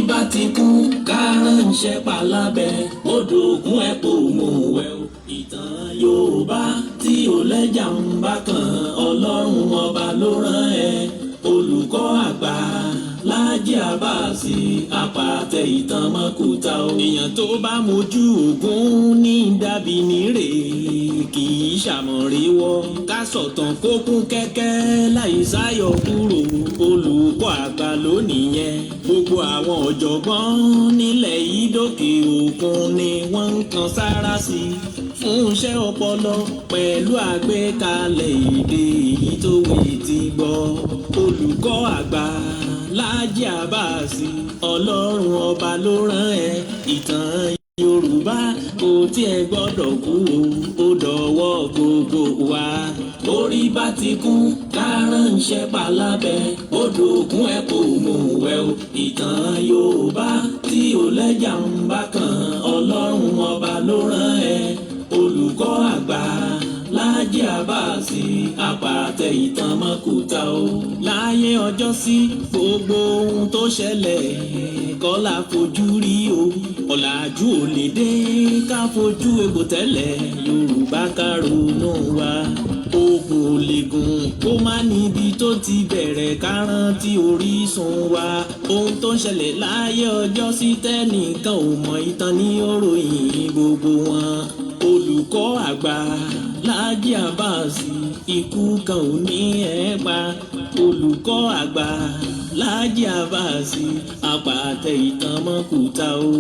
bá ti kú kárànṣẹ́ palábẹ́ odò ògùn ẹ̀ kò mú wẹ̀ o. ìtàn Yorùbá tí ò lẹ́jà ń bá kan Ọlọ́run ọba ló rán ẹ. olùkọ́ àgbà Láàjì Àbáàsì àpàtẹ ìtàn mọ́kúta o. èèyàn tó bá mojú ògún ní dàbí nírè kì í ṣàmọ̀ríwọ́ ká sọ̀tàn kó kún kẹ́kẹ́ láì sáyọ kúrò. olùkọ́ àgbà lónìí yẹn gbogbo àwọn ọ̀jọ̀gbọ́n nílẹ̀ yìí dókè òkun ni wọ́n ń kan sára sí fún iṣẹ́ ọpọlọ pẹ̀lú àgbékalẹ̀ èdè èyí tó wí ti gbọ́. olùkọ́ àgbà Láàjì Àbáàsì Ọlọ́run ọba ló rán ẹ. ìtàn Yorùbá kò tiẹ̀ gbọ́dọ̀ kú ó dọ̀wọ́ gbogbo wa. orí bá ti kún kárànṣẹ́ palábẹ́ odò ògùn ẹ̀ kò mú wẹ̀ o. ìtàn Yorùbá tí ò lẹ́jà ń bá kan Ọlọ́run ọba ló rán ẹ. olùkọ́ àgbà Láàjì Àbáàsì àpàtẹ ìtàn mọ́kúta o. láyé ọjọ́ sí gbogbo ohun tó ṣẹlẹ̀ kọ́ la fojú rí o. ọ̀làjú ò lè dé ká fojú egbò tẹ́lẹ̀ Yorùbá ká ronú wa. ogun ò lè gùn kó má níbi tó ti bẹ̀rẹ̀ ká rántí orísun wa. ohun tó ń ṣẹlẹ̀ láyé ọjọ́ sí tẹ́nìkan ò mọ̀ ìtàn ní òròyìn gbogbo wọn. olùkọ́ àgbà Láàjì Àbáàsì ikú kan ò ní ẹ̀ pa. olùkọ́ àgbà Láàjì Àbáàsì àpàtẹ ìtàn mọ́kúta o.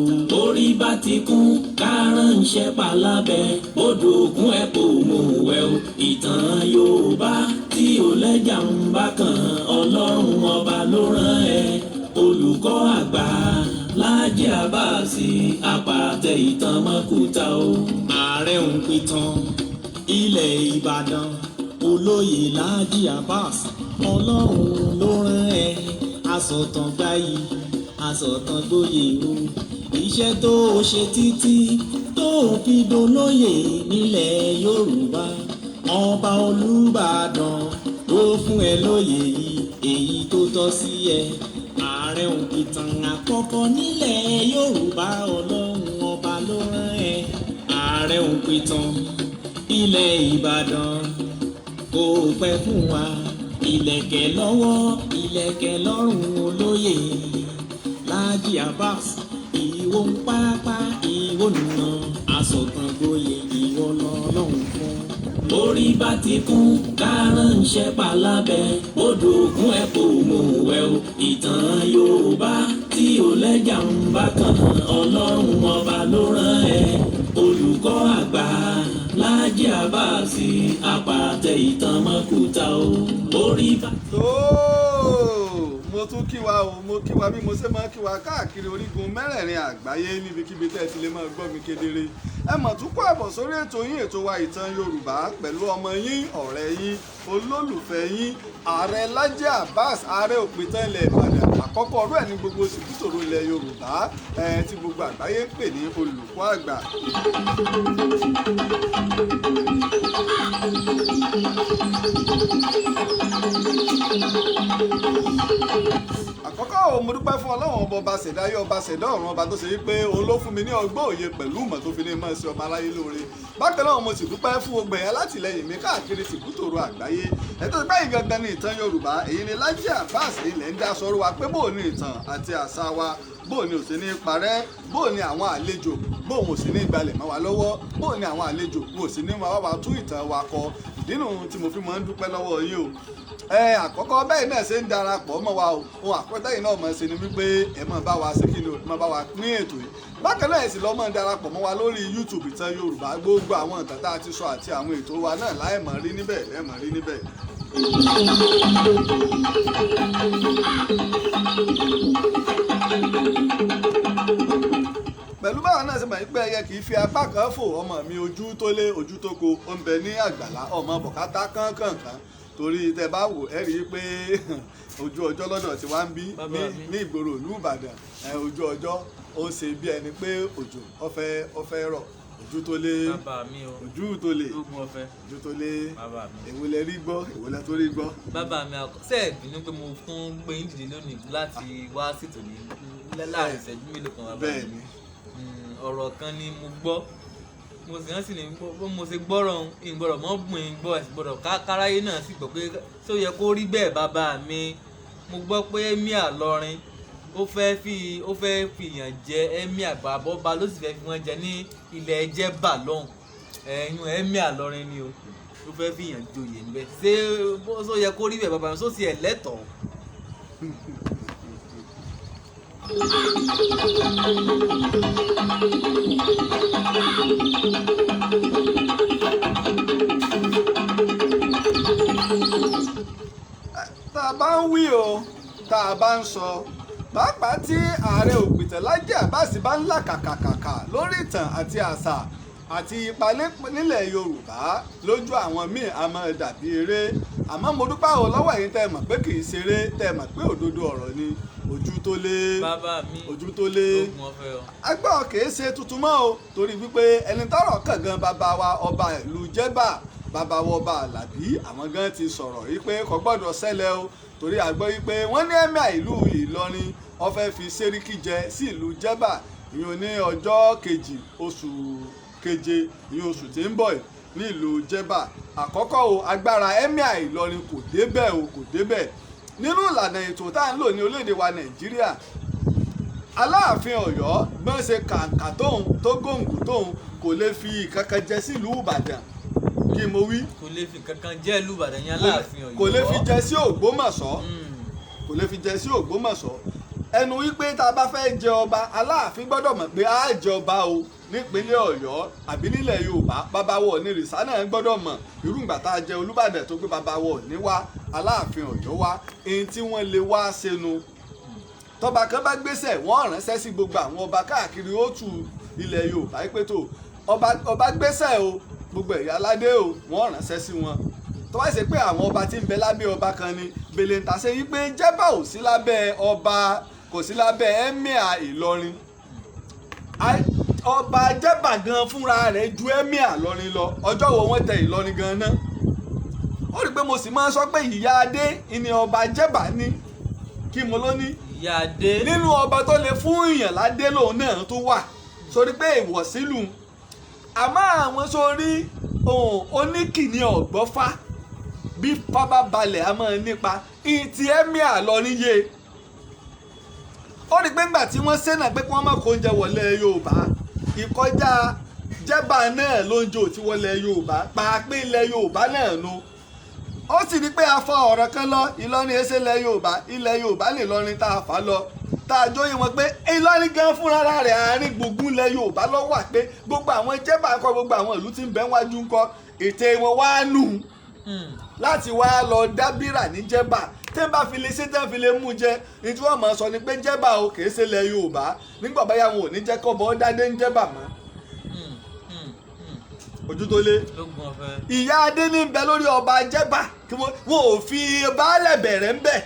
orí bá ti kún kárànṣẹ́ palábẹ́ odò ògùn ẹ̀ kò mú wẹ̀ o. ìtàn Yorùbá tí ò lẹ́jà ń bá kan Ọlọ́run ọba ló rán ẹ. olùkọ́ àgbà Láàjì Àbáàsì àpàtẹ ìtàn mọ́kúta o. ààrẹ ń pìtàn ilẹ̀ Ìbàdàn olóyè Láàjì Àbáàsì Ọlọ́run ló rán ẹ. asọ̀tàn gbáyì asọ̀tàn gbóyè o. iṣẹ́ tó o ṣe títí tó o fi dolóyè nílẹ̀ Yorùbá. ọba Olúbàdàn ló fún ẹ lóyè yìí èyí tó tọ́ sí ẹ. ààrẹ òpìtàn àkọ́kọ́ nílẹ̀ Yorùbá Ọlọ́run ọba ló rán ẹ. ààrẹ òpìtàn ilẹ̀ Ìbàdàn kò pẹ́ fún wa. ìlẹ̀kẹ̀ lọ́wọ́ ìlẹ̀kẹ̀ lọ́rùn olóyè Láàjì Àbáàsì ìwọ ń pápá ìwọ nùnà asọ̀tàn gboyè ìwọ lọ́lọ́run fún. orí bá ti kún kárànṣẹ́ palábẹ́ odò ògùn ẹ̀ kò mú wẹ̀ o. ìtàn Yorùbá tí ò lẹ́jà ń bá kan Ọlọ́run ọba ló rán ẹ. olùkọ́ àgbà Láàjì Àbáàsì àpàtẹ ìtàn mọ́kúta o. orí bá. mo tún kí wa o, mo kí wa bí mo ṣe máa kí wa káàkiri orígun mẹ́rẹ̀ẹ̀rin àgbáyé níbikíbi tẹ́ ẹ ti lè máa gbọ́ mi kedere. ẹ mọ̀ tún kó àbọ̀ sórí ètò yín ètò wa ìtàn Yorùbá pẹ̀lú ọmọ yín ọ̀rẹ́ yín olólùfẹ́ yín ààrẹ Láàjì Àbáàsì ààrẹ òpìtàn ilẹ̀ Ìbàdàn àkọ́kọ́ ọ̀rọ̀ ẹ̀ ní gbogbo tìbútòrò ilẹ̀ Yorùbá tí gbogbo àgbáyé ń pè ní olùkọ́ àgbà. àkọ́kọ́ ò mo dúpẹ́ fún Ọlọ́run ọba ṣẹ̀dáyé ọba ṣẹ̀dá ọ̀run ọba tó ṣe wípé òun ló fún mi ní ọgbọ́n òye pẹ̀lú ìmọ̀ tó fi ní mọ̀ sí ọmọ aláyé lóore. bákan náà mo sì dúpẹ́ fún gbogbo ẹ̀yà látìlẹ́yìn mi káàkiri tìbútòrò àgbáyé. ẹ̀tọ́ ìgbàyìn gangan ní ìtàn Yorùbá èyí ni Láàjì Àbáàsì ilẹ̀ ń dá sọ́rọ́ wa pé bóò ní ìtàn àti àṣà wa bóò ní ò sí ní parẹ́ bóò ní àwọn àlejò bóò ò sí ní gbalẹ̀ mọ́ wa lọ́wọ́ bóò ní àwọn àlejò ò sí ní máa wá tún ìtàn wa kọ. ìdínú tí mo fi máa ń dúpẹ́ lọ́wọ́ yín o. àkọ́kọ́ bẹ́ẹ̀ náà ṣe ń darapọ̀ mọ́ wa o ohun àkọ́tẹ́ yìí náà mọ̀ ṣe ni wípé ẹ máa bá wa ṣe kí ni o máa bá wa pín ètò yìí. bákan náà ẹ sì lọ máa darapọ̀ mọ́ wa lórí YouTube ìtàn Yorùbá gbogbo àwọn nǹkan tá a ti sọ àti àwọn ètò wa náà láì mọ̀ rí níbẹ̀ ẹ mọ̀ rí níbẹ̀. pẹ̀lú báwọn náà ṣe mọ̀ pé ẹyẹ kì í fi apá kan fò ọmọ mi ojú tó lé ojú tó ko ó ń bẹ ní àgbàlá ọmọ bọ̀kátá kánkànkán torí tẹ bá wò ẹ rí i pé ojú ọjọ́ lọ́dọ̀ tí wá ń bí ní ìgboro ìlú Ìbàdàn ojú ọjọ́ ó ṣe bí ẹni pé òjò ó fẹ́ rọ̀ ojú tó lé ojú tó lé ojú tó lé èwo lẹ rí gbọ́ èwo lẹ tó rí gbọ́. bàbá mi sẹ́ẹ̀ bínú pé mo fún gbé yín dìde lónìí láti wá sètò ní láàrin ìṣẹ́jú mélòó kan bàbá. bẹ́ẹ̀ ni. Ọ̀rọ̀ kan ni mo gbọ́ mo sì rántí ní bó mo ṣe gbọ́rọ̀ ìgbọ́rọ̀ mọ́ gbìn ìgbọ́ ẹ̀sìn gbọ́dọ̀ káráyé náà sì gbọ́ pé ṣé ó yẹ kó rí bẹ́ẹ̀ bàbá mi. Mo gbọ́ pé Emir Ìlọrin ó fẹ́ fìyàn jẹ Emir àgbàbọ́ba ló sì fẹ́ fi wọ́n jẹ ní ilẹ̀ Jẹ́bà lọ́hùn ẹ̀yìn Emir Ìlọrin ni o ló fẹ́ fìyàn joyè níbẹ̀ ṣé ó yẹ kó rí bẹ́ẹ̀ bàbá mi só sì ẹ̀ lẹ́tọ̀ọ́. tá a bá ń wí o tá a bá ń sọ pàápàá tí ààrẹ Òpìtàn-Lájí Abbas bá ń là kàkàkàkà lórí ìtàn àti àṣà àti ipa nílẹ̀ Yorùbá lójú àwọn míì a máa dàbí eré àmọ́ mo dúpẹ́ o lọ́wọ́ ẹ̀yin tẹ́ ẹ mọ̀ pé kì í ṣeré tẹ́ ẹ mọ̀ pé òdodo ọ̀rọ̀ ni ojú tó lé ojú tó lé agbọ́n kìí ṣe tuntun mọ́ o torí wípé ẹni tọ́rọ̀ kàn gan bàbá wa ọba ìlú Jẹ́bà bàbá wa ọba Àlàbí àwọn gan ti sọ̀rọ̀ wípé kò gbọ́dọ̀ ṣẹlẹ̀ o torí àgbọ́ wípé wọ́n ní Emir ìlú Ìlọrin ó fẹ́ fi Sẹ́ríkì jẹ sí ìlú Jẹ́bà ìyẹn ní ọjọ́ kejì oṣù keje ìyẹn oṣù tí ń bọ̀ ní ìlú Jẹ́bà àkọ́kọ́ o agbára Emir Ìlọrin kò débẹ̀ o kò débẹ̀ nínú ìlànà ètò tá à ń lò ní orílẹ̀-èdè wa Nàìjíríà Aláàfin Ọ̀yọ́ gbọ́n ṣe kàǹkà tóun tó gòǹgù tóun kò lè fi ìkankan jẹ sílùú Ìbàdàn kí mo wí. Kò lè fi kankan jẹ́ ìlú Ìbàdàn yẹn Aláàfin Ọ̀yọ́. Kò lè fi jẹ sí Ògbómọ̀ṣọ́ kò lè fi jẹ sí Ògbómọ̀ṣọ́ ẹnu wípé tá a bá fẹ́ jẹ ọba Aláàfin gbọ́dọ̀ mọ̀ pé á jẹ ọba o nípínlẹ̀ Ọ̀yọ́ àbí nílẹ̀ Yorùbá babawọ̀ ní rìsá náà gbọ́dọ̀ mọ̀ irú ìgbà tá a jẹ Olúbàdàn tó gbé babawọ̀ ní wá Aláàfin Ọ̀yọ́ wá èyí tí wọ́n lè wá sẹ́nu tọba kan bá gbéṣẹ̀ wọ́n ránṣẹ́ sí gbogbo àwọn ọba káàkiri ó tu ilẹ̀ Yorùbá pé tó ọba gbéṣẹ̀ o gbogbo ẹ̀yà aládé o wọ́n ránṣẹ́ sí wọn tó wá ṣe pé àwọn ọba tí ń bẹ lábẹ́ ọba kan ni bèlè ń tàṣe yí pé Jẹ́bà ò sí lábẹ́ ọba kò sí lábẹ́ Emir Ìlọrin ọba Jẹ́bà gan fúnra rẹ̀ ju Emir Ìlọrin lọ ọjọ́ wo wọ́n tẹ Ìlọrin gan náà ó rí i pé mo sì máa ń sọ pé Ìyá Adé ni ọba Jẹ́bà ní kí mo ló ní Ìyá Adé nínú ọba tó lè fún èèyàn ládé lòun náà tó wà sórí pé ìwọ̀ sílùú àmọ́ àwọn sórí oníkìní ọ̀gbọ́fá bí fábá balẹ̀ a máa nípa ìtì Emir Ìlọrin yé ó rí pé ńgbà tí wọ́n ṣẹ́nà pé kí wọ́n má kó oúnjẹ wọlé Yorùbá ìkọjá Jẹ́bà náà ló ń jò tí wọlé Yorùbá pàápín ilẹ̀ Yorùbá náà nu ó sì rí pé a fọ ọ̀rọ̀ kan lọ Ìlọrin ẹsẹ̀ ilẹ̀ Yorùbá lè lọrin tá a fà lọ tá a jóyè wọn pé Ìlọrin gan fúnra rẹ̀ àárín gbùngbùn ilẹ̀ Yorùbá ló wà pé gbogbo àwọn Jẹ́bà ńkọ́ gbogbo àwọn ìlú tí ń bẹ wájú ńkọ́ ètè wọn wá nù láti wá lọ dábìrà ní Jẹ́bà tẹ́ bá fi lè ṣe tẹ́ fi lè mú jẹ ní tí wọ́n máa sọ ni pé Jẹ́bà o kìí ṣe ilẹ̀ Yorùbá nígbà báyà wọn ò ní jẹ́ kọ́ bọ́ dádé ń Jẹ́bà mọ́ ojú tó lé Ìyá Adé ní bẹ lórí ọba Jẹ́bà kí wọn ò fi baálẹ̀ bẹ̀rẹ̀ ń bẹ̀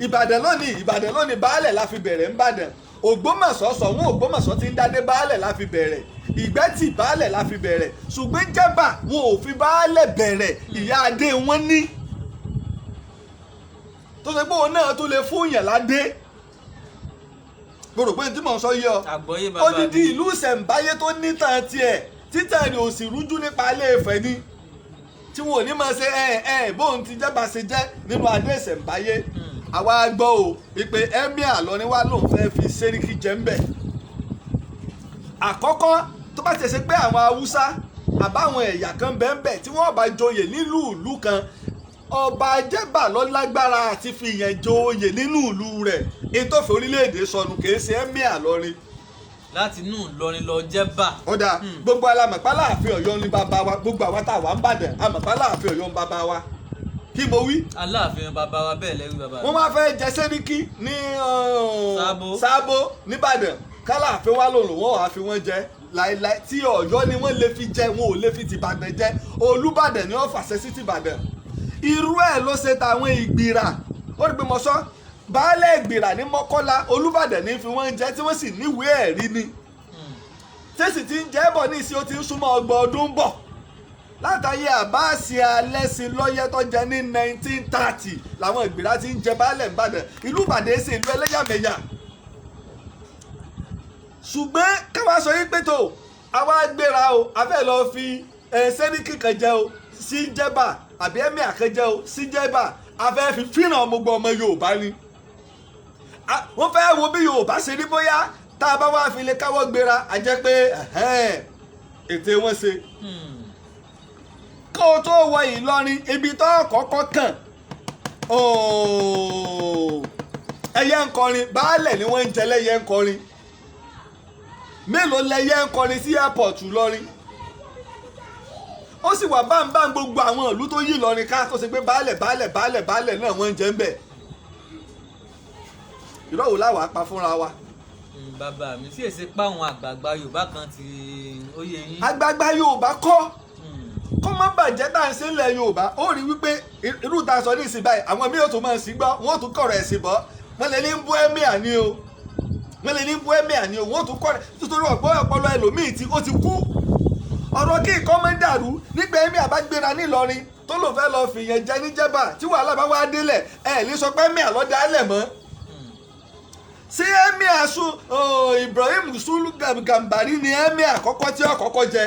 Ìbàdàn lónìí baálẹ̀ la fi bẹ̀rẹ̀ ń bàdàn Ògbómọ̀ṣọ́ sọ̀hún Ògbómọ̀ṣọ́ ti ń dádé baálẹ̀ la fi bẹ̀rẹ̀ Ìgbẹ́tì baálẹ̀ la fi bẹ̀rẹ̀ ṣùgbọ́n Jẹ́bà wọn ò fi baálẹ̀ bẹ̀rẹ̀ Ìyá Adé wọn ní tó ṣe pé òun náà tó lè fún yàn ládé gbọ́dọ̀ pé tí mò ń sọ yọ odidi ìlú ìṣẹ̀ǹbáyé tó nítàn tiẹ̀ títàn ni ò sì rújú nípa Ilé Ifẹ̀ ni tí wọn ò ní máa ṣe bóun ti Jẹ́bà ṣe jẹ́ nínú adé ìṣẹ̀ǹbáyé àwa gbọ́ o ìpè Emir Ìlọrin wa lòun fẹ́ fi Sẹ́ríkì jẹ́ ń bẹ̀ àkọ́kọ́ tó bá ṣe pé àwọn Haúsá àbáwọn ẹ̀yà kan bẹ́ẹ̀ bẹ́ẹ̀ tí wọ́n bá joyè nílùú ìlú kan ọba Jẹ́bà ló lágbára àti fìyàn joyè nínú ìlú rẹ̀ ètò ìfẹ́ orílẹ̀-èdè sọnù kìí ṣe Emir Ìlọrin. láti inú Ìlọrin lọ Jẹ́bà. ọ̀dà gbogbo alamọ̀pá Aláàfin Ọ̀yọ́ ní bàbá wa gbogbo àwa tá a wà ń bàdàn amọ̀pá Aláàfin Ọ̀yọ́ ń bàbá wa kí mo wí. Aláàfin bàbá wa bẹ́ẹ̀ lẹ́rú bàbá. wọ́n máa fẹ́ jẹ Sẹ́ríkì ní Sábó nìbàdàn kálàfin wa lòun wọ́n wàá fi wọ́n jẹ láìláì tí Ọ̀yọ́ ni wọ́n lè fi jẹ wọn ò lè fi tìbàdàn jẹ Olúbàdàn ni wọ́n fàṣẹ sí tìbàdàn irú ẹ̀ ló ṣe tàwọn Ìgbìrà ó rí pé mo sọ baálé Ìgbìrà ní Mọ́kọ́lá Olúbàdàn ní fi wọ́n jẹ tí wọ́n sì níwèé ẹ̀rí ni tẹ́sì tí ń jẹ́ bọ̀ ní ìsìn ó ti ń súnmọ́ 30 ọdún bọ̀ látàyè Àbáàsì Alẹ́sìn lọ́yẹ́ tó jẹ ní 1930 làwọn Ìgbìrà ti ń jẹ baálẹ̀ Ìbàdàn ìlú Ìbàdàn ṣe ìlú ẹlẹ́yàmẹ̀yà ṣùgbọ́n káwá sọ yín pé tó àwa gbéra o a fẹ́ lọ fi sẹ́ríkì kan jẹ o sí jẹ́bà àbí ẹ̀mí àkànjẹ o sí jẹ́bà a fẹ́ fi fíràn gbogbo ọmọ Yorùbá ni wọ́n fẹ́ wo bí Yorùbá ṣe rí bóyá tá a bá wá fi lè káwọ́ gbéra a jẹ́ pé ètè wọn ṣe kó o tó wọ Ìlọrin ibi tó kọ́kọ́ kàn ẹyẹ ń kọrin baálẹ̀ ni wọ́n ń jẹ lẹ́yẹ ń kọrin mélòó lẹyẹ ń kọrin sí airport Ìlọrin ó sì wà báńbáń gbogbo àwọn ìlú tó yí Ìlọrin ká tó ṣe pé baálẹ̀ náà wọ́n ń jẹ ń bẹ̀ ìrọ̀wò láwàá pa fúnra wa. bàbá mi sì èsì pa àwọn àgbààgbà Yorùbá kan ti oyè yín. àgbààgbà Yorùbá kọ́ kó má bàjẹ́ tá à ń ṣe ńlẹ̀ Yorùbá ó rí wípé irú ta sọ ní ìsìn báyìí àwọn míì ò tún máa sí gbọ́ wọ́n ò tún kọ̀rọ̀ ẹ̀sìn bọ́ wọ́n lè ní bú ẹ́míà ni o wọ́n tún kọ̀rọ̀ nítorí ọ̀pọ̀ ọpọlọ ẹlòmíì tí ó ti kú ọ̀rọ̀ kí nǹkan máa ń dàrú nígbà ẹ́míà bá gbéra nílọrin tó lò fẹ́ lọ fìyẹn jẹ ní jẹ́bà tí wàhálà bá wá délẹ̀ ẹ̀ lè sọ pé ẹ́míà ló dálẹ̀ mọ́ sí ẹ́míà Ibrahim Sulu Gàmbàrí ni ẹ́míà àkọ́kọ́ tí ọ̀kọ́kọ́ jẹ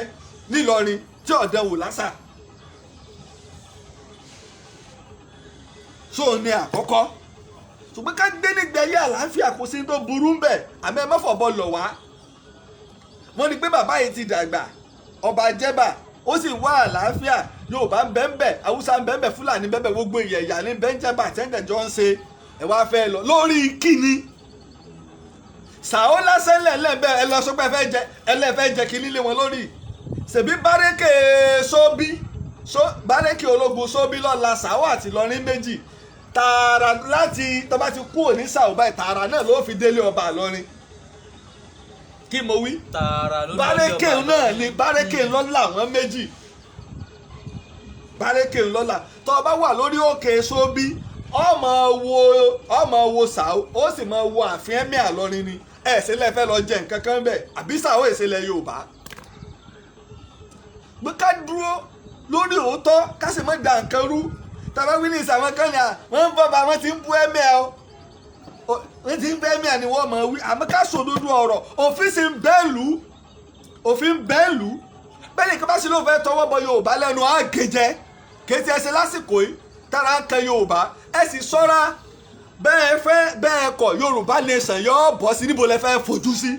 nílọrin tí ọ̀dẹ̀ wò lásà so ní àkọ́kọ́ ṣùgbọ́n ká gbé nígbẹ̀yẹ àlàáfíà kò sí tó burú ń bẹ̀ àmọ́ ẹ má fọ̀bọ lọ̀ wá wọ́n ní pé bàbá yìí ti dàgbà ọba jẹ́bà ó sì wá àlàáfíà Yorùbá ń bẹ ń bẹ Haúsá ń bẹ ń bẹ Fúlàní ń bẹ ń bẹ gbogbo ìyẹ̀yà ní bẹ́ńjẹ́bà tẹ́ńtẹ̀jọ́ ń ṣe ẹ̀ wá fẹ́ lọ lórí kíni sàó lásán lẹ́ẹ̀lẹ́bẹ̀ ẹ lọ sọ pé ẹlẹ́fẹ́ jẹ kí nílé wọn lórí ṣèbí bárẹ́kè ológun sóbí lọ́la sàó àti Ìlọrin méjì tààrà láti tó bá ti kúrò ní sàó báyìí tààrà náà ló fi délé ọba Ìlọrin kí mo wí bárẹ́kè náà ni bárẹ́kè lọ́la wọn méjì bárẹ́kè lọ́la tó bá wà lórí òkè sóbí ọmọ wo sàó ó sì máa wo ààfin ẹ̀mí Ìlọrin ni ẹ̀sìn lẹ́fẹ́ lọ jẹ nǹkan kan bẹ́ẹ̀ àbí sàó ìṣẹ̀lẹ̀ Yorùbá gbé ká dúró lórí òótọ́ ká sì má da nǹkan rú tàbá wí ní ìsàwọn kan ní à wọ́n ń bọ́ba wọ́n ti ń bú ẹ̀mí ẹ̀ wọ́n ti ń bú ẹ̀mí ẹ̀ ni wọ́n mọ̀ wí àmọ́ ká sòdodo ọ̀rọ̀ òfin sì ń bẹ́ẹ̀lú bẹ́ẹ̀ ni kí bá sì ló fẹ́ tọwọ́ bọ Yorùbá lẹ́nu àgèjẹ kéde ẹsẹ̀ lásìkò yìí tára ń kan Yorùbá ẹ sì sọ́ra bẹ́ẹ̀ fẹ́ bẹ́ẹ̀ kọ̀ Yorùbá nation yọ bọ́ sí níbo lẹ fẹ́ fojú sí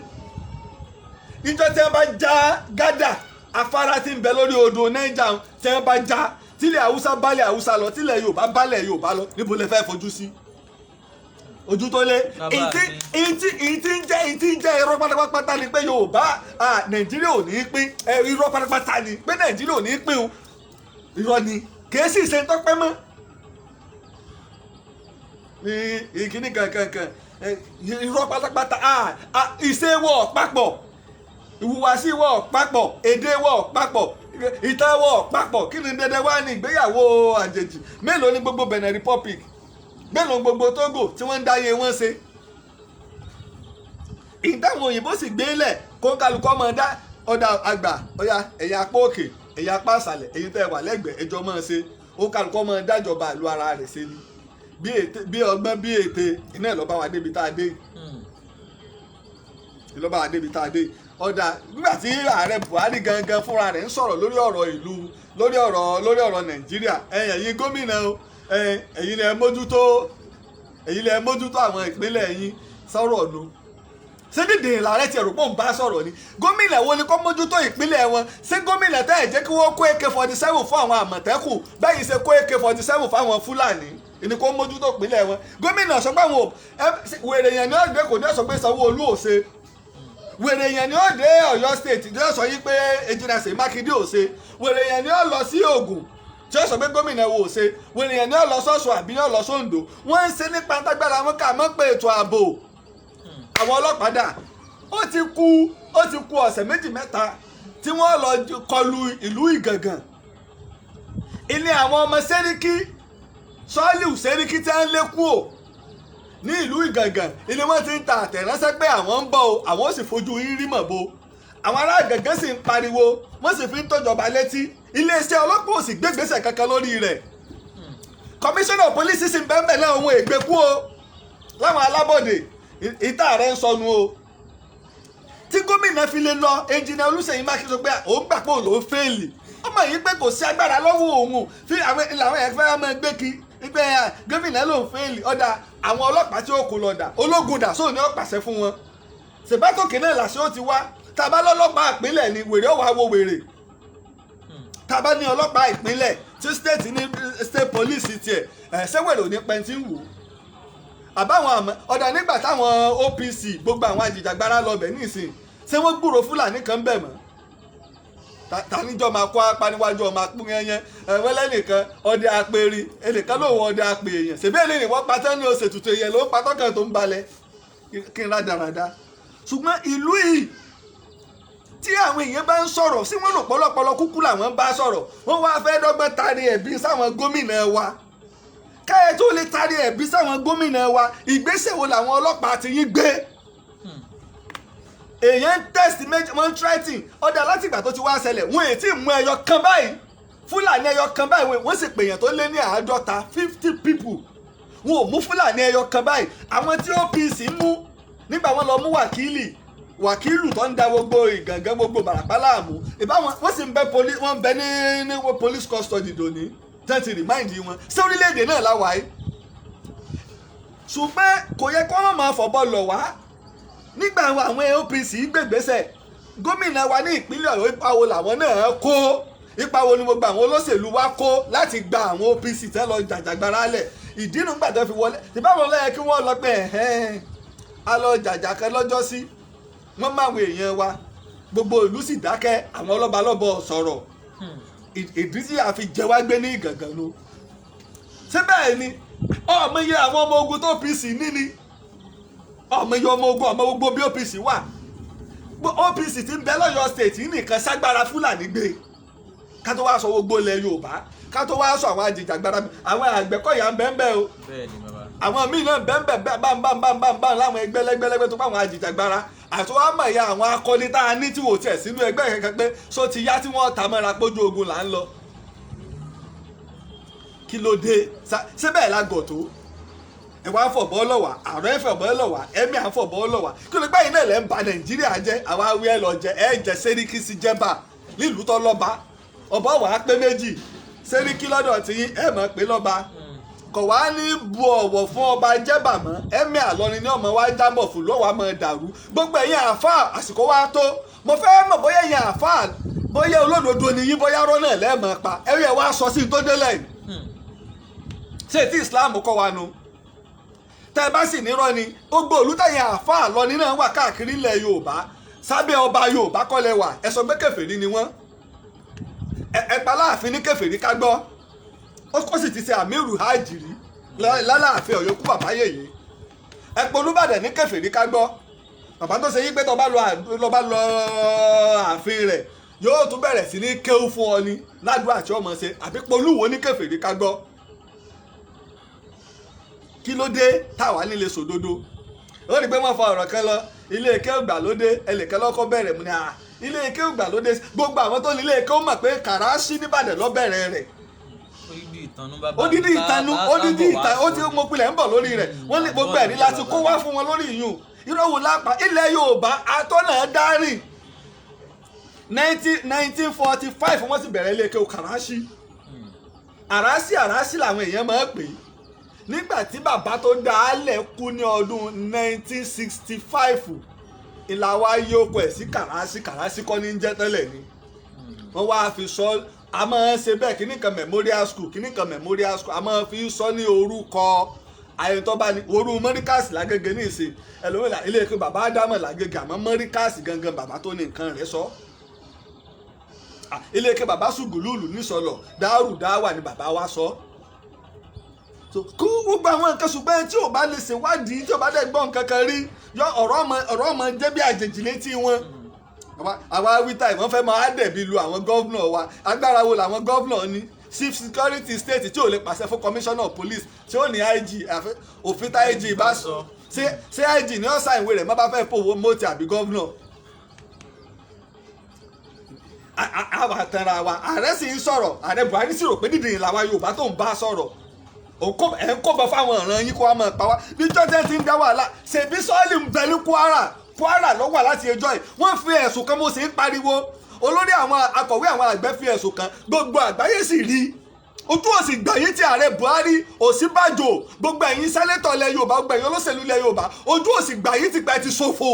níjọ́ tí wọ́n bá já gádà afárá tí ń bẹ lórí odò Niger tí wọ́n bá já tílẹ̀ Haúsá bálẹ̀ Haúsá lọ tílẹ̀ Yorùbá bálẹ̀ Yorùbá lọ níbo lẹ fẹ́ fojú sí ojú tó lé ìtí ń jẹ́ irọ́ pátápátá ni pé Yorùbá Nàìjíríà ò ní í pín irọ́ pátápátá ni pé Nàìjíríà ò ní í pín o irọ́ ni kìí sì ṣe ń tọ́pẹ́ mọ́ ní ìkíní kankan irọ́ pátápátá ìṣe wọ̀ papọ̀ ìhùwàsí wọ̀ papọ̀ èdè wọ̀ papọ̀ ìtàn wọ̀ papọ̀ kí ni dandan wá ní ìgbéyàwó àjèjì mélòó ni gbogbo Benin Republic mélòó gbogbo Togo tí wọ́n ń dáyé wọn ṣe ìdáhùn òyìnbó sì gbélẹ̀ kó kálukọ́ mọ̀ dá ọ̀dà àgbà ọ̀yà ẹ̀yà apá òkè ẹ̀yà apá àṣàlẹ̀ èyí tẹ́ wà lẹ́gbẹ̀ẹ́ ẹjọ́ mọ̀ ṣe ó kálukọ́ mọ̀ dájọba ìlú ara rẹ̀ ṣe ni bí ọgbọ́n bí ète iná ìlọ́ba wa débi tá a dé ìlọ́ba wa débi tá a dé ọ̀dà nígbà tí ààrẹ Buhari gangan fúnra rẹ̀ ń sọ̀rọ̀ lórí ọ̀rọ̀ ìlú lórí ọ̀rọ̀ Nàìjíríà ẹ̀yin gómìnà ẹ̀yin lẹ mójútó àwọn ìpínlẹ̀ yín sọ̀rọ̀ lu ṣé dídì ìlàrẹ́ ti ẹ̀rù pọ̀ ń bá sọ̀rọ̀ ni gómìnà wo ni kó mójútó ìpínlẹ̀ wọn ṣé gómìnà tẹ́ ẹ̀ jẹ́ kí wọ́n kó AK-47 fún àwọn àmọ̀tẹ́kùn bẹ́ẹ̀ ṣe kó AK-47 fún àwọn Fúlàní ìní kó mójútó ìpínlẹ̀ wọn gómìnà sọ pé àwọn wèrè yẹn ni ó dé kò ní sọ pé Sanwó-Olú ò ṣe wèrè yẹn ni ó dé Ọ̀yọ́ state ní ó sọ yí pé Engineer Ṣèyí Mákindé ò ṣe wèrè yẹn ni ó lọ sí Ògùn tí ó sọ pé gómìnà wo ò ṣe wèrè yẹn ni ó lọ sọ́sọ́ àbí ó lọ sóńdó wọ́n ń ṣe nípa tágbára wọn ká mọ́ pé ètò ààbò àwọn ọlọ́pàá dà ó ti kù ọ̀sẹ̀ méjì mẹ́ta tí wọ́n lọ kọlu ìlú Ìgàngàn ilé àwọn ọmọ Sẹ́ríkì Sọ́líù Sẹ́ríkì tí wọ́n lé kú ò ní ìlú Ìgàngàn ilé wọn ti ń ta àtẹ̀ránṣẹ́ pé àwọn ń bọ̀ o àwọn ó sì fojú rírí mọ̀ bo àwọn ará Ìgàngàn sì ń pariwo wọ́n sì fi ń tọ́jọba létí iléeṣẹ́ ọlọ́pàá ò sì gbégbèsè kankan lórí rẹ̀ Commissioner of Police sì ń bẹ́ẹ̀ náà ohun ègbè kú o láwọn alábọ̀dé ìta rẹ̀ ń sọnù o tí gómìnà fi lè lọ ẹnjìnà Olúṣèyí Mákindé sọ pé òun gbà pé òun ló fẹ́ẹ̀lì ọmọ yìí pé kò sí agbára lọ́wọ́ òun fi làwọn ẹ̀ fẹ́ máa gbé kí pé gómìnà ló ń fẹ́ẹ̀lì ọ̀dà àwọn ọlọ́pàá tí ó kó lọ́dà ológun dà sóò ní ó pàṣẹ fún wọn ṣèbátòkè náà làṣẹ ó ti wá tàbá lọ́lọ́pàá ìpínlẹ̀ ni wèrè ó wá wo wèrè tàbá ní ọlọ́pàá ìpínlẹ̀ tí state ní state police tiẹ̀ ṣẹ́wẹ̀rẹ̀ ò ní pẹ́ntì ń wò àbáwọn àmọ́ ọ̀dà nígbà táwọn OPC gbogbo àwọn àjìjàgbara lọ bẹ̀ nísìn ṣé wọ́n gbúrò Fúlàní kan bẹ̀ mọ́ taníjọ́ máa kó apá níwájú ọmọ apún yẹn wẹ́lẹ́ nìkan ọdẹ apẹ̀rì ẹnìkan lòun ọdẹ apẹ̀ èèyàn ṣèbí èlé ni wọ́n patẹ́ ní oṣù tuntun yẹn ló ń patọ́kàn tó ń balẹ̀ kí n rádaràda ṣùgbọ́n ìlú yìí tí àwọn èèyàn bá ń sọ̀rọ̀ sí wọn rò pọ̀lọpọ̀lọ kúkú làwọn bá sọ̀rọ̀ wọ́n wá fẹ́ dọ́gbọ́n tari ẹ̀bí sáwọn gómìnà wa káyọ̀ tó lè tari ẹ̀bí sáwọn gómìnà wa ìgbésẹ̀ wo làwọn ọlọ́pàá ti yín gbé èèyàn ń tẹ́sítì méjì wọ́n ń tírẹ́tì ọ̀dà láti ìgbà tó ti wá ṣẹlẹ̀ wọ́n èyí tí mú ẹyọ kan báyìí Fúlàní ẹyọ kan báyìí wọ́n sì pèèyàn tó lé ní 50 people wọn ò mú Fúlàní ẹyọ kan báyìí àwọn tí OPC mú nígbà wọn lọ mú wàkílù tó ń da gbogbo ìgàngán gbogbo bàràpá láàmú ìbáwọn wọ́n sì ń bẹ wọ́n bẹ ní police custody dòní tẹ́ ti remind wọn sí orílẹ̀-èdè náà láwàáyé ṣùgbọ́n kò yẹ kó wọ́n máa fọ̀bọ lọ̀ wá nígbà àwọn OPC gbègbèsẹ̀ gómìnà wa ní ìpínlẹ̀ Ọ̀yọ́ ipa wo làwọn náà kó ipa wo ni gbogbo àwọn olóṣèlú wa kó láti gba àwọn OPC tẹ́ lọ jàjàgbara lẹ̀ ìdínú gbàdọ̀ fi wọlé ìbáwọn lọ́yẹ kí wọ́n lọ pé a lọ jàjà kan lọ́jọ́ sí wọ́n máa wọ èèyàn wa gbogbo ìlú sì dákẹ́ àwọn ọlọ́balọ́bọ̀ sọ̀rọ̀ ìdí tí a fi jẹ wá gbé ní Ìgàngán ló ṣé bẹ́ẹ̀ ni ọmọ iye àwọn ọmọ ogun tó OPC níní ọmọ iye ọmọ ogun ọmọ gbogbo bí OPC wà OPC ti ń bẹ lọ́yọ̀ state nìkan ságbára Fúlàní gbé ká tó wá sọ gbogbo ilẹ̀ Yorùbá ká tó wá sọ àwọn àjìjàgbara àwọn Àgbẹ̀kọ̀yà ń bẹ́ẹ̀ o àwọn míì náà bẹ́ẹ̀ bámbámbámbámbám láwọn ẹgbẹ́lẹ́gbẹ́lẹ́gbẹ́ tó pàwọn àjìjàgbara àti wọ́n á mọ̀ ya àwọn akọni tá a ní tí wò tiẹ̀ sínú ẹgbẹ́ kankan pé so ti yá tí wọ́n ta mọ́ra pójú ogun là ń lọ kí ló dé ṣé bẹ́ẹ̀ la gọ̀ tó ẹ wá fọ̀bọ́ lọ́wà ààrẹ fọ̀bọ́ lọ́wà ẹ̀mí à ń fọ̀bọ́ lọ́wà kí ló gbáyìí náà lẹ́ ń ba Nàìjíríà jẹ́ àwa awí ẹ lọ jẹ ẹ jẹ sẹ́ríkì sí jẹ́bà nílùú tó lọ́ba ọ̀bọ̀ wàá pé méjì sẹ́ríkì lọ́dọ̀ tí ẹ mọ̀ pé lọ́ba kò wá ní bu ọ̀wọ̀ fún ọba jẹ́bà mọ́ ẹ̀mí àlọ́ni ní ọmọ wa jábọ̀ fún lọ́wọ́ àmọ́ dàrú gbogbo ẹ̀yin àáfàá àsìkò wa tó mo fẹ́ mọ̀ bóyá ẹ̀yin àáfàá bóyá olódodo ni yín bóyá rọ́ náà lẹ́ẹ̀mọ́ pa ẹ̀rí ẹ̀ wá sọ sí tó délẹ̀ ṣé tí Islam kọ́ wa nu tẹ́ ẹ bá sì nírọ́ ni gbogbo olùtẹ̀yìn àáfàá lọ́ni náà wà káàkiri ilẹ̀ Yorùbá sábẹ́ ọba Yorùbá kọ́lẹ̀ wà ẹ sọ pé kèfèrí ni wọ́n ẹ pa Láàfin ní kèfèrí ká gbọ́ ó sì ti ṣe àmírù hájìrí lálàáfíà Ọ̀yọ́ kú bàbá yèyé ẹ̀pọ̀ Olúbàdàn ní kèfèrí ká gbọ́ bàbá tó ṣe yí pé tó bá lọ ààfin rẹ̀ yóò tún bẹ̀rẹ̀ sí ní kéwú fún ọ ní ládùúgbò àti ọmọ ṣe àbí Polúwo ní kèfèrí ká gbọ́ kí ló dé táwa nílé sòdodo ó rí pé wọ́n fa ọ̀rọ̀ kan lọ ilé ike ìgbàlódé ẹlẹ́kẹ́ lọ́kọ́ bẹ̀rẹ̀ mu ni ilé ike ìgbàlódé gbogbo àwọn tó ní ilé ike ó mọ̀ pé Kàràṣí nìbàdàn ló bẹ̀rẹ̀ rẹ̀ odidi ìtanu ó ti mọ pilẹ̀ ń bọ̀ lórí rẹ̀ wọ́n ní gbogbo ẹ̀rí láti kó wá fún wọn lórí ìyún ìrọ̀wò lápá ilẹ̀ Yorùbá atọ́nà dárìn 1945 wọ́n sì bẹ̀rẹ̀ ilé ike Kàràṣí àràsí làwọn èèyàn máa ń pè é nígbà tí bàbá tó dá a lẹ̀ kú ní ọdún 1965 ìlàwọ̀ ayé oko ẹ̀ sí Kàràṣí kọ́ ní jẹ́ tẹ́lẹ̀ ni wọ́n wá fi sọ a máa ń ṣe bẹ́ẹ̀ kíní kan memorial school a máa fi sọ ní orúkọ ayétọ́ba ní orú mọ́ríkàsì lágége ní ìsìn ẹlòmíràn ilé ẹ̀kọ́ bàbá Ádámọ̀ lágége àmọ́ mọ́ríkàsì gangan bàbá tó ní nǹkan rẹ̀ sọ ilé ẹ̀kọ́ bàbá Sùgùlùlù nísọlọ Dáúrù Dáwà ni bàbá wa sọ kú gbogbo àwọn nǹkan ṣùgbọ́n tí ò bá lè ṣèwádìí tí ò bá dẹ̀ gbọ́ nǹkan kan rí yọ ọ̀rọ̀ ọmọ jẹ́ bí àjèjì létí wọn àwa wíta ìwọ́n fẹ́ máa dẹ̀bi lu àwọn gọ́vnọ̀ wa agbára wo làwọn gọ́vnọ̀ ní chief security state tí ò lè pàṣẹ fún commissioner of police tí ó ní IG òfin tá IG bá sọ ṣé IG ní ọ̀sán ìwé rẹ̀ má bá fẹ́ pòwó mọ́tì àbí gọ́vnọ̀ àwa àtẹ̀ra wa ààrẹ sì ń sọ̀rọ̀ ààrẹ Buhari sì rò pé dídìrín làwa Yorùbá tó ń bá sọ̀rọ̀ ẹ̀ ń kó bọ fáwọn ọ̀ràn yín kó wá máa pa wá níjọ́ tẹ́ ti ń dá wàhálà ṣèbí sọ́ọ̀lì ń bẹ ní Kwara Kwara ló wà láti ẹjọ́ yìí wọ́n fi ẹ̀sùn kan mo sì ń pariwo olórí àwọn akọ̀wé àwọn àgbẹ̀ fi ẹ̀sùn kan gbogbo àgbáyé sì rí ojú òsì gbàyé tí ààrẹ Buhari Ọ̀ṣínbàjò gbogbo ẹ̀yin sẹ́nétọ̀ ilẹ̀ Yorùbá gbogbo ẹ̀yin olóṣèlú ilẹ̀ Yorùbá ojú òsì gbàyé ti pẹ́ ti ṣòfò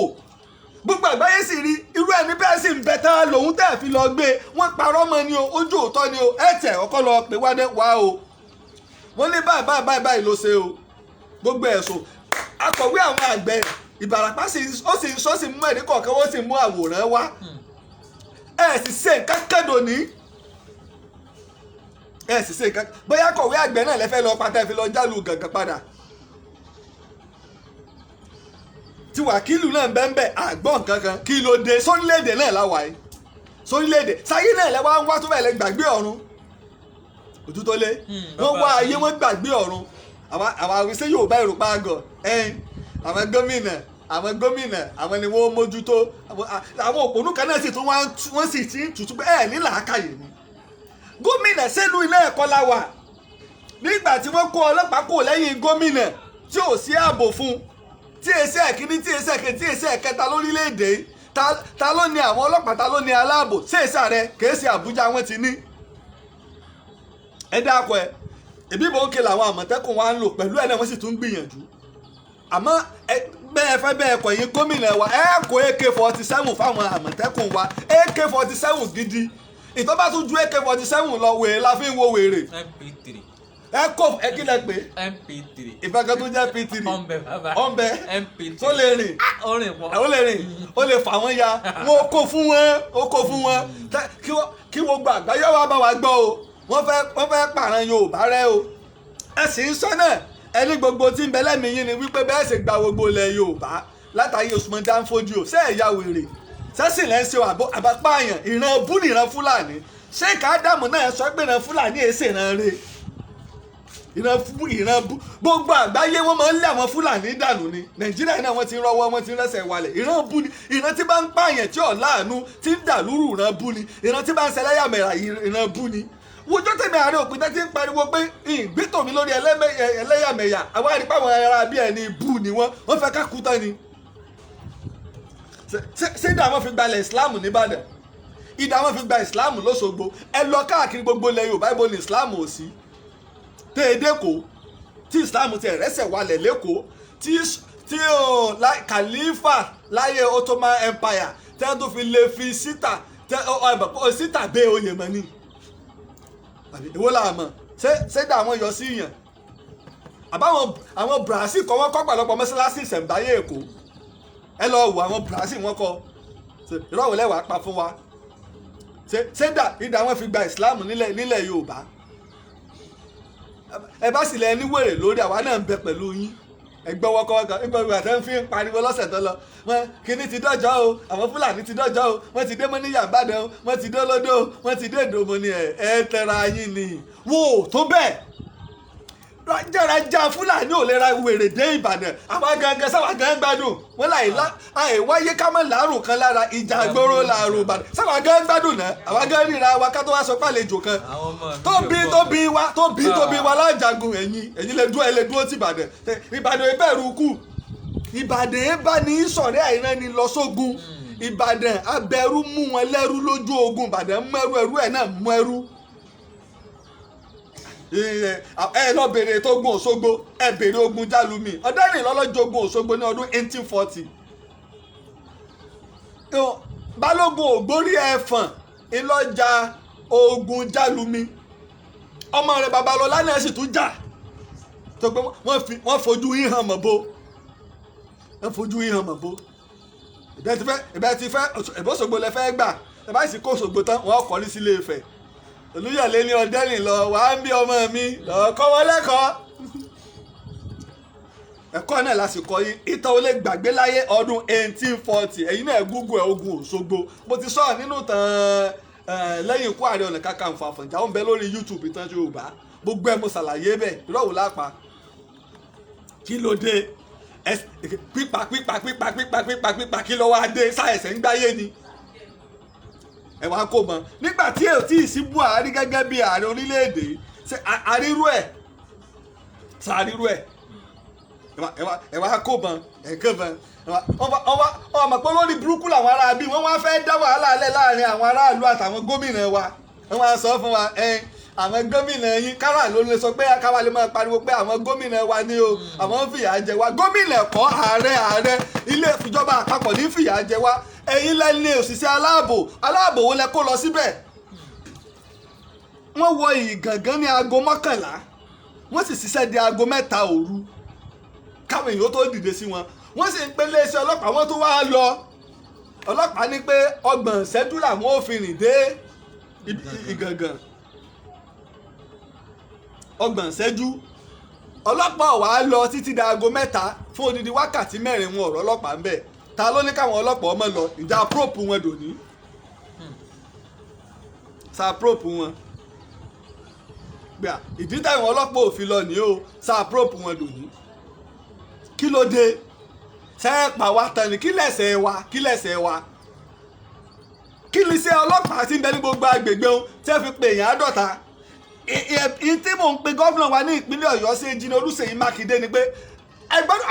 gbogbo àgbáyé sì rí irú ẹni bẹ́ẹ̀ sì ń bẹ tán lòun tẹ́ fi lọ gbé wọ́n parọ́ mọ́ ni o ojú òótọ́ ni o ẹ̀tẹ̀ ọkọ lọ pé wá o wọ́n ní báyìí ló ṣe o gbogbo ẹ̀sùn akọ̀wé àwọn àgbẹ̀ Ìbàràpá ó sì ń sọ sí mú ẹ̀rí kọ̀ọ̀kan ó sì mú àwòrán wá ẹ̀ sì ṣe nǹkan kẹ́dọ̀ ní ẹ̀ sì ṣe nǹkan bóyá akọ̀wé àgbẹ̀ náà lẹ́fẹ́ lọ pátá fi lọ jálù gàngàn padà tí wàkílù náà bẹ́ẹ̀ àgbọ̀n kankan kí ló dé sórílẹ̀-èdè náà láwàá yìí sórílẹ̀-èdè sáyé náà lẹ́wọ́ wá tó bẹ̀ lẹ́ gbàgbé ọ̀run òtún tó lé wọ́n wá ayé wọ́n gbàgbé ọ̀run àwọn àwísé Yorùbá ìrùpá àgọ̀ àwọn gómìnà àwọn ni wọ́n mójútó àwọn òpònú kan náà sì tún wọ́n sì ti ń tutù pé ní làákàyè ni gómìnà sẹ́nu ilé ẹ̀kọ́ la wà nígbà tí wọ́n kó ọlọ́pàá kò lẹ́yìn gómìnà tí ò sí ààbò fún tí èsì ẹ̀kíní tí èsì ẹ̀kẹ́ tí èsì ẹ̀kẹta lórílẹ̀‐èdè ta ló ní àwọn ọlọ́pàá ta ló ní aláàbò tí èsì ààrẹ kèé sí Àbújá wọn ti ní ẹ dákọ ẹ ìbíbọn òkè làwọn àmọ̀tẹ́kùn wa ń lò pẹ̀lú ẹ̀ náà wọ́n sì tún gbìyànjú àmọ́ bẹ́ẹ̀ fẹ́ bẹ́ẹ̀ kọ̀ yín gómìnà wa ẹ kó AK-47 fáwọn àmọ̀tẹ́kùn wa AK-47 gidi ìtọ́ bá tún ju AK-47 lọ wèrè la fi ń wo wèrè MP3 ẹ kó ẹ kí lẹ pé MP3 ìfẹ́kẹ́ tó jẹ́ P3 ọ̀nbẹ MP3 tó lè rìn ó rìn pọ̀ ó lè rìn ó lè fà wọ́n ya wọ́n kó fún wọn kí wọ́n gba àgbáyé wa bá wa gbọ́ o wọ́n fẹ́ pààrọ̀ Yorùbá rẹ o ẹ sì ń sọ náà ẹni gbogbo tí ń bẹ lẹ́mìí yín ni wípé bẹ́ẹ̀ sì gba gbogbo ilẹ̀ Yorùbá látàrí Usman Dan Fodio ṣé ẹ̀yà wèrè sẹ́sì lẹ́sẹ̀ àbápáàyàn ìran bú nìran Fúlàní ṣé Kàdámù náà sọ pé ìran Fúlàní èsì ìran rẹ̀ ìran bú gbogbo àgbáyé wọn máa ń lé àwọn Fúlàní dànù ni Nàìjíríà náà wọ́n ti ń rọ́wọ́ wọ́n ti ń rẹ́sẹ̀ walẹ̀ ìran bú ni ìran tí bá ń pààyàn tí ò láàánú tí ń dàlúrù ìran bú ni ìran tí bá ń ṣẹlẹ́yàmẹ̀yà ìran bú ni wọ́jọ́ tẹ̀mí ààrẹ òpin tẹ́tí ń pariwo pé ìgbésọ̀ mi lórí ẹlẹ́yàmẹ̀yà àwọn àrípá àwọn ará bíi ẹni bú ni wọ́n fẹ́ ká kú tán ni. ṣé ìdá wọn fi gbalẹ̀ ìsìláàmù nìbàdàn ìdá wọn fi gba ìsìláàmù lọ́ṣogbo ẹ lọ káàkiri gbogbo ilẹ̀ Yorùbá ibo ni ìsìláàmù ò sí. tẹ́ ẹ dẹ́kọ̀ọ́ tí ìsìláàmù ti rẹ́sẹ̀ walẹ̀ lẹ́kọ̀ọ́ tí kàlífà láyé Ottoman Empire tẹ́ tó fi lè fi síta bẹ́ẹ̀ oyè mọ́ ni ìwọ la mọ̀ ṣé dá àwọn yọ sí yàn àbáwọn Brazil kọ́ wọ́n kọ́ pàlọ́pọ̀ mọ́sálásí ìṣẹ̀ǹbáyé Èkó ẹ lọ wò àwọn Brazil wọ́n kọ́ ìrọ̀wọ́ lẹ́wàá pa fún wa ṣé ìdá wọn fi gba Islam nílẹ̀ Yorùbá ẹ bá sì lẹ níwèrè lórí àwa náà ń bẹ pẹ̀lú yín ẹgbẹ́ wọ́kọ́ nígbàgbọ́ àtẹ́ ń fi ń pariwo lọ́sẹ̀ tó lọ wọn kíní ti dọ́jọ́ o àwọn Fúlàní ti dọ́jọ́ o wọ́n ti dé mọ́ ní Ìbàdàn o wọ́n ti dé lódò o wọ́n ti dé Ìdòmọ ni ẹ tẹra yín ni wò tó bẹ́ẹ̀ rájáraja Fúlàní ò lè ra wèrè dé Ìbàdàn àwa gangan sáwà gan gbádùn wọn láì wáyé ká mọ́ làárùn kan lára ìjà gbóró làárùn Ìbàdàn sáwà gan gbádùn náà àwa gan ríra wa ká tó wá sọ pàlejò kan tóbi wa lájàgùn ẹ̀yìn lè dúró ti Ìbàdàn Ìbàdàn ìbẹ̀rù kù Ìbàdàn ìbá ní sọ̀rẹ́ àìrán ni lọ sógun Ìbàdàn abẹ́rú mú wọn lẹ́rú lójú ogun Ìbàdàn mẹ́rú ẹrú ẹ̀ náà mú ẹrú ẹ lọ bèrè tó gun Òṣogbo ẹ bèrè ogun Jálùmí ọ̀dẹ́rìn lọ́lọ́jọ́ ogun Òṣogbo ní ọdún 1840 Balógun Ògbórí Ẹ̀fọ̀n ìlọ́jà ogun Jálùmí ọmọ rẹ̀ Babalọ́lá náà sì tún jà tó pé wọ́n fojú yín hàn mọ́ bó ìbẹ́ ti fẹ́ Òṣogbo lẹ fẹ́ gbà ẹ bá sì kó Òṣogbo tán wọ́n kọ́ ní sílé Ifẹ̀ Olúyọ̀lé ní ọ̀dẹ́rìn lọ wàá ń bí ọmọ mi lọ́ọ́ kọ́ wọn lẹ́kọ̀ọ́ ẹ̀kọ́ náà lásìkò yìí ìtàn olè gbàgbé láyé ọdún 1840 ẹ̀yin náà Google ogun Òṣogbo mo ti sọ nínú tàn lẹ́yìn ikú Ààrẹ Ọ̀nà Kakanfò Àfọ̀njá ó ń bẹ lórí YouTube ìtàn Yorùbá gbogbo ẹ̀ mo ṣàlàyé bẹ́ẹ̀ ìrọ̀wò lápá kí ló dé pípa kí ló wá dé sáyẹ̀sẹ̀ ń gbáyé ni ẹ wá kó mọ nígbà tí èyí tí ì sí Buhari gẹ́gẹ́ bí ààrẹ orílẹ̀-èdè ṣe àrírú ẹ̀ ẹ wá kó bọn ọmọ pé lórí burúkú làwọn ará bí wọ́n wá fẹ́ dá wàhálà alẹ́ láàrin àwọn aráàlú àtàwọn gómìnà wa wọ́n wá sọ fún wa àwọn gómìnà yín káwà ló lè sọ pé káwà lè máa pariwo pé àwọn gómìnà wa ní o àwọn ń fìyà jẹ wá gómìnà kọ́ ààrẹ ilé ìjọba àpapọ̀ ní fìyà jẹ wá ẹ̀yin lẹ́ni òṣìṣẹ́ aláàbò wo lẹ kó lọ síbẹ̀. wọ́n wọ Ìgàngán ní aago 11 wọ́n sì ṣiṣẹ́ di aago 3 òru káwọn èèyàn tó dìde sí wọn wọ́n sì ń pé iléeṣẹ́ ọlọ́pàá wọ́n tó wá lọ ọlọ́pàá ní pé 30 ìṣẹ́jú làwọn ò fi rìn dé Ìgàngán 30 ìṣẹ́jú ọlọ́pàá wà á lọ títí di aago 3 fún odidi wákàtí 4 wọn ọ̀rọ̀ ọlọ́pàá ń bẹ̀ ta ló ní káwọn ọlọ́pàá ọmọ lọ ìjà próòpù wọn dòní sa próòpù wọn gbà ìdí táwọn ọlọ́pàá ò fi lọ ní o sa próòpù wọn dòní kí ló dé sẹ́ẹ̀pà wa tán ni kí lẹ́sẹ̀ wa kí ni iṣẹ́ ọlọ́pàá ti ń bẹ ní gbogbo agbègbè o tẹ́ fi pè èèyàn 50 tí mò ń pe gómìnà wa ní ìpínlẹ̀ Ọ̀yọ́ sí Engineer Olúṣèyí Mákindé ni pé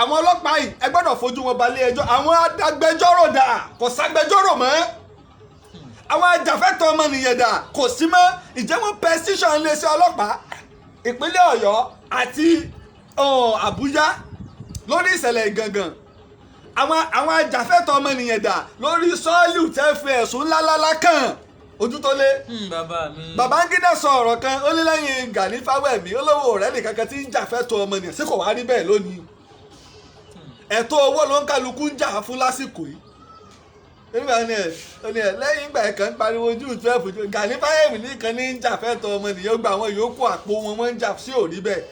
àwọn ọlọ́pàá yìí ẹ gbọ́dọ̀ fojú wọn balẹ̀ ẹjọ́ àwọn agbẹjọ́rò dà kò ságbẹjọ́rò mọ́ àwọn ajàfẹ́tọ̀ọ́ ọmọnìyàn dà kò sí mọ́ ìjẹ́wọ́n pẹ́síṣàn iléeṣẹ́ ọlọ́pàá ìpínlẹ̀ Ọ̀yọ́ àti Àbújá lórí ìṣẹ̀lẹ̀ Ìgàngán àwọn ajàfẹ́tọ̀ọ́ ọmọnìyàn dà lórí sọ́ọ̀lù tẹ́ fi ẹ̀sùn ńláńlá kàn ojú tó lé. Babangida sọ ọ̀rọ̀ kan ó ní lẹ́yìn Gani Fáwẹ́mi olówó rẹ̀ nìkan kan tí ń jà fẹ́tọ̀ọ́ ọmọnìyàn sí kò wá rí bẹ́ẹ̀ lónìí ẹ̀tọ́ owó ló ń kálukú ń jà fún lásìkò yìí nígbà ní lẹ́yìn ìgbà ẹ̀kan pariwo ojú 12 Gani Fáwẹ́mi nìkan ní ń jà fẹ́tọ̀ọ́ ọmọnìyàn ó gba àwọn yòókù àpò wọn ń jà sí òrí bẹ́ẹ̀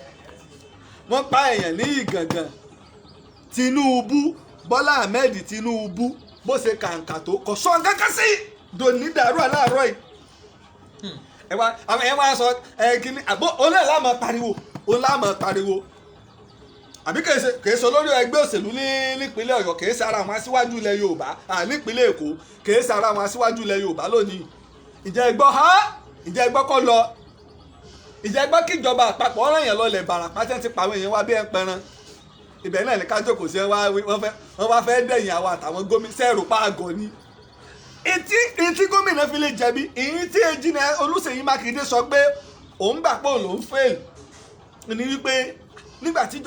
wọ́n pa èèyàn ní Ìgàngán Tinubu Bọ́lá Ahmed Tinubu bó ṣe kàǹkà tó kò sọ kankan sí dòní dàrú aláàárọ̀ yìí ẹ wá sọ kíní àbó oláàmọ̀ pariwo àbí kìí ṣe olórí ẹgbẹ́ òṣèlú nípínlẹ̀ Ọ̀yọ́ kìí ṣe ara àwọn aṣíwájú ilẹ̀ Yorùbá nípínlẹ̀ Èkó kìí ṣe ara àwọn aṣíwájú ilẹ̀ Yorùbá lónìí ìjẹ́ ẹgbọ́ kọ́ lọ ìjẹ́ ẹgbọ́ kíjọba àpapọ̀ ọ̀ràn yẹn lọ lẹ̀ Ìbàràpá tẹ́ ti pàwọn èèyàn wá bí ẹ ń pẹran ibẹ̀ náà ní ká jókòó sí wọ́n wá fẹ́ dẹ̀yìn àwọn àtàwọn gómìnà sẹ́ẹ̀rù pàgọ́ ni ìtí gómìnà fi lè jẹ̀bi ìyìn tí Engineer Olúṣèyí Mákindé sọ pé òun gbà pé òun ló ń fail ní wípé nígbà tí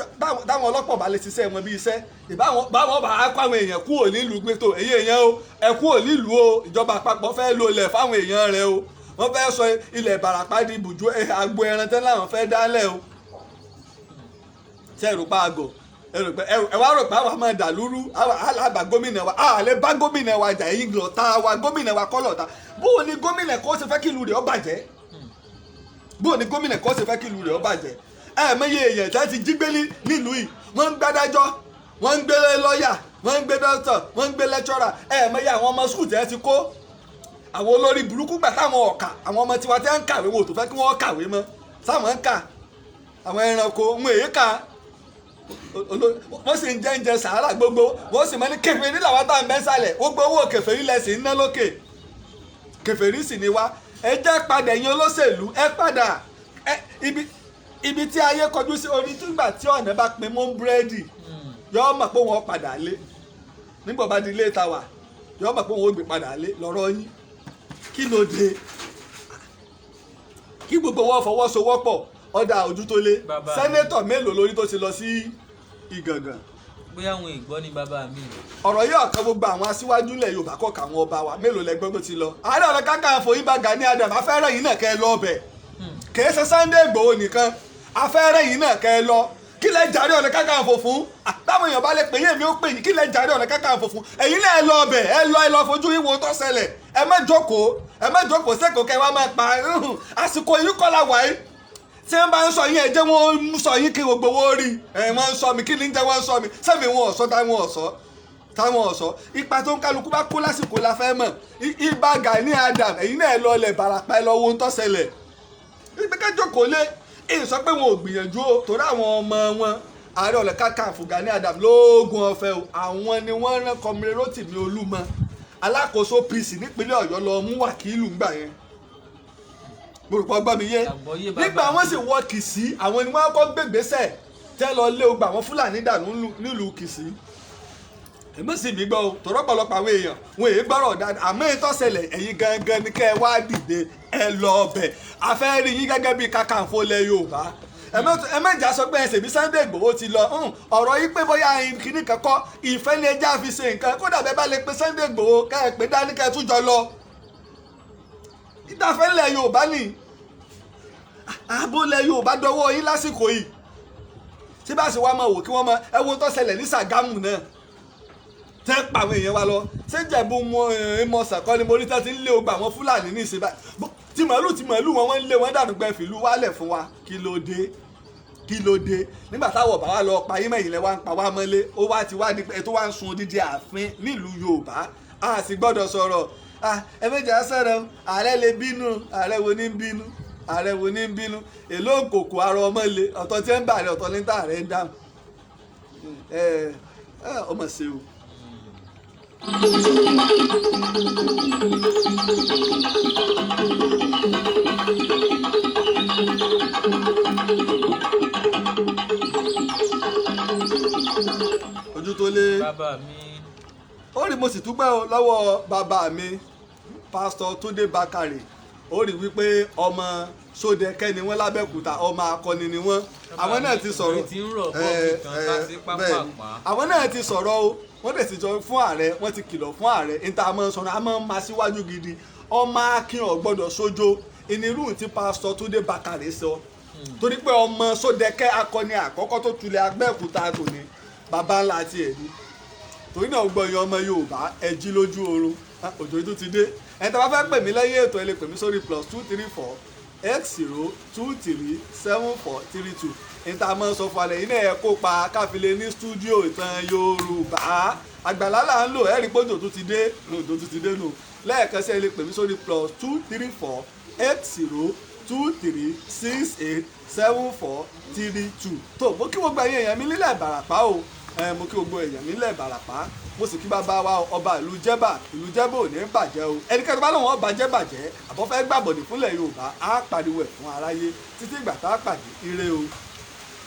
táwọn ọlọ́pàá bá lè ṣiṣẹ́ wọn bí iṣẹ́ báwọn bá kó àwọn èèyàn kúrò nílùú gbé tó èyí èèyàn o ẹ kúrò nílùú o ìjọba àpapọ̀ fẹ́ lo ilẹ̀ fáwọn èèyàn rẹ o wọ́n fẹ́ sọ ilẹ̀ Ìbàràpá di ibùdó agbo ẹran tẹ́ láwọn fẹ́ dálẹ̀ o ṣe ìrùpá àgọ̀ ẹ wá rò pé àwọn máa dà lúrú àlàbà gómìnà wa àlẹ́ bá gómìnà wa jà èyí lọ́ta wa gómìnà wa kọ́ lọ́ta bóò ni gómìnà kó ṣe fẹ́ kí ìlú rẹ̀ ó bàjẹ́ bóò ni gómìnà kó ṣe fẹ́ kí ìlú rẹ̀ ó bàjẹ́ ẹ̀ẹ̀mẹ́yẹ èèyàn tẹ́ ti jí gbé nílùú yìí wọ́n ń gbádájọ́ wọ́n ń gbé lọ́ọ̀yà wọ́n ń gbé dókítà wọ́n ń gbé lẹ́kítọ́rà ẹ̀ẹ̀mẹ́yẹ àwọn ọmọ skul tẹ́ ti kó àwọn olórí burúkú gbà táwọn ọ̀kà àwọn ọmọ tiwa tẹ́ ń kàwé wò tó fẹ́ kí wọ́n kàwé mọ́ sáwọn ń kà àwọn ẹranko ń èyí kà wọ́n sì ń jẹ́ sàárà gbogbo wọ́n sì máa ní kèfèrí làwọn tá à ń bẹ́ sálẹ̀ gbogbo owó kèfèrí lẹ́sìn ń ná lókè kèfèrí sì ni wá ẹ jẹ́ padà ẹ̀yin olóṣèlú ẹ padà ibi tí ayé kọjú sí orí nígbà tí ọ̀nà bá pin mọ́ búrẹ́dì yọ́ọ́ mọ̀ pé wọ́n padà lé nígbà bá di ilé ìtawà yọ́ọ́ mọ̀ pé wọ́n gbé padà lé lọ́rọ̀ yín kí ló dé kí gbogbo wọn fọwọ́sowọ́pọ̀ ọ̀dà ojú tó lé sẹ́nétọ̀ mélòó lórí tó ti lọ sí Ìgàngán. bóyá àwọn ìgbọ́ ni bàbá mi. ọ̀rọ̀ yìí ọ̀kan gbogbo àwọn aṣíwájú ilẹ̀ Yorùbá kọ̀ọ̀kan àwọn ọba wa mélòó lẹ́gbọ́n tó ti lọ. Ààrẹ Ọ̀nà Kakanfò yín bá Gani Adams afẹ́rẹ́ yìí náà kẹ́ ẹ lọ ọbẹ̀ kìí ṣe Sunday Igboho nìkan afẹ́rẹ́ yìí náà kẹ́ ẹ lọ kí lẹ jàre Ọ̀nà Kakanfò fún táwọn èèyàn bá lè pè yín èmi ó pè yín kí lẹ jàre Ọ̀nà Kakanfò fún ẹ̀yin náà ẹ lọ ọbẹ̀ ẹ lọ fojú yín wo tó ṣẹlẹ̀ ẹ má jókòó sẹ́kọ̀ọ́ kẹ́ wá máa pa àsìkò yìí kọ́ la wáyé tí wọ́n bá ń sọ yín ẹ jẹ́ wọ́n ń sọ yín kí gbogbo owó rí wọ́n ń sọ mi kí ni ń jẹ́ wọ́n ń sọ mi sẹ́mi wọn ọ̀sọ́ táwọn ọ̀sọ́ ipa tó ń kálukú bá kó lásìkò la fẹ́ mọ̀ ibà Gani Adams ẹ̀yin náà lọ lẹ̀ Ìbàràpá ẹ lọ wo ń tó ṣẹlẹ̀ ìgbẹ́kẹ̀jọ́ kò lé èyí sọ pé wọn ò gbìyànjú o torí àwọn ọmọ wọn Ààrẹ Ọ̀nà Kakanfò Gani Adams lóògùn ọ̀fẹ́ o àwọn ni wọ́n rán Comrade Rotimi Olúmọ alákòóso PC nípínlẹ̀ Ọ̀yọ́ lọ mú wákìlù ńgbà yẹn mo rò pé ọgbọ́n mi yé nígbà wọ́n sì wọ Kìsì àwọn ni wọ́n kọ́ gbégbésẹ̀ tẹ́ lọ lé ogbà àwọn Fúlàní dànù nílùú Kìsì èmi sì mí gbọ́ o tọ̀rọ̀ pọ̀lọpọ̀ àwọn èèyàn wọn èyí gbọ́rọ̀ dáadáa àmọ́ ètò ṣẹlẹ̀ ẹ̀yin gangan ni kẹ́ ẹ wá dìde ẹ lọ ọbẹ̀ afẹ́ rí yín gẹ́gẹ́ bíi Kakanfò lẹ Yorùbá ẹ mẹ́jà sọ pé ẹsẹ̀ bí Sunday Igboho ti lọ ọ̀rọ̀ yìí pé bóyá kìíní kankan ìfẹ́ ni ẹja fi ṣe nǹkan kódà bẹ́ẹ̀ bá lè pe Sunday Igboho kẹ́ ẹ pé dání kẹ́ ẹ tún jọ lọ ìdáfẹ́ lẹ Yorùbá ni ààbò lẹ Yorùbá dọwọ́ yín lásìkò yìí tí bá ṣe wá máa wò kí wọ́n máa ẹ wo tó ṣẹlẹ̀ ní Ṣàgámù náà tẹ́ pa àwọn èèyàn wa lọ ṣé Ìjẹ̀bú mọ sàkọ́ ni mo rí tẹ́ ti ń lé ogbà àwọn Fúlàní ní ìsìn báyìí tí màálù wọn wọ́n ń lé wọn dànù gbẹ fìlú wálẹ̀ fún wa kí ló dé nígbà táwọn bá wa lọ pa yín mẹ́yìn lẹ́ wá ń pa wá mọ́lé ó wá ti wá ẹ tó wá ń sun odidi ààfin nílùú Yorùbá a sì gbọ́dọ̀ sọ̀rọ̀ ẹ méjì á sọ̀rọ̀ ààrẹ lè bínú ààrẹ wo ní ń bínú èló òkòkò arọ ọmọlé ọ̀tọ̀ tí ń bà rẹ ọ̀tọ̀ ní tà rẹ ń dáhùn ọmọ ṣe o. ojú tó lé bàbá mi ó rí mo sì dúpẹ́ o lọ́wọ́ bàbá mi pásítọ̀ Túndé Bákàrè ó rí wípé ọmọ Sódẹkẹ́ ni wọ́n lábẹ́òkúta ọmọ akọni ni wọ́n àwọn náà ti sọ̀rọ̀ àwọn náà ti sọ̀rọ̀ o wọ́n dẹ̀ ti jọ fún ààrẹ wọ́n ti kìlọ̀ fún ààrẹ níta àmọ́ sọ̀rọ̀ àmọ́ máa síwájú gidi ọmọ akin ò gbọ́dọ̀ sójó ìnirú tí pásítọ̀ Túndé Bákàrè sọ torí pé ọmọ Sódẹkẹ́ akọni àkọ́kọ́ tó tulẹ̀ Abẹ́òkúta tòní bàbá ńlá tiẹ̀ ni torí náà gbọ́ yan ọmọ Yorùbá ẹ jí lójú oorun òjò tó ti dé ẹni tí a bá fẹ́ pè mí lẹ́yìn ètò ẹ lè pè mí sórí +234 x0237432 níta máa ń sọ fún alẹ́ yìí náà ẹ kópa káfílẹ̀ ní stúdíò ìtàn Yorùbá àgbàlá là ń lò ẹ rí pójò tó ti dé òjò tó ti dé nù lẹ́ẹ̀kan sí ẹ lè pè mí sórí +234 x023687432 tó mo kí gbogbo ẹ̀yin èèyàn mi nílẹ̀ Ìbàràpá o mo kí gbogbo èèyàn nílẹ̀ Ìbàràpá mo sì kí bàbá wa ọba ìlú Jẹ́bà ò ní bàjẹ́ o ẹnikẹ́ni bá lóun ọba bàjẹ́ àbọ̀fẹ́ gbàbọ̀dì fúnlẹ̀ Yorùbá á pariwo ẹ̀ fún aráyé títí ìgbà tá a pàdé ire o.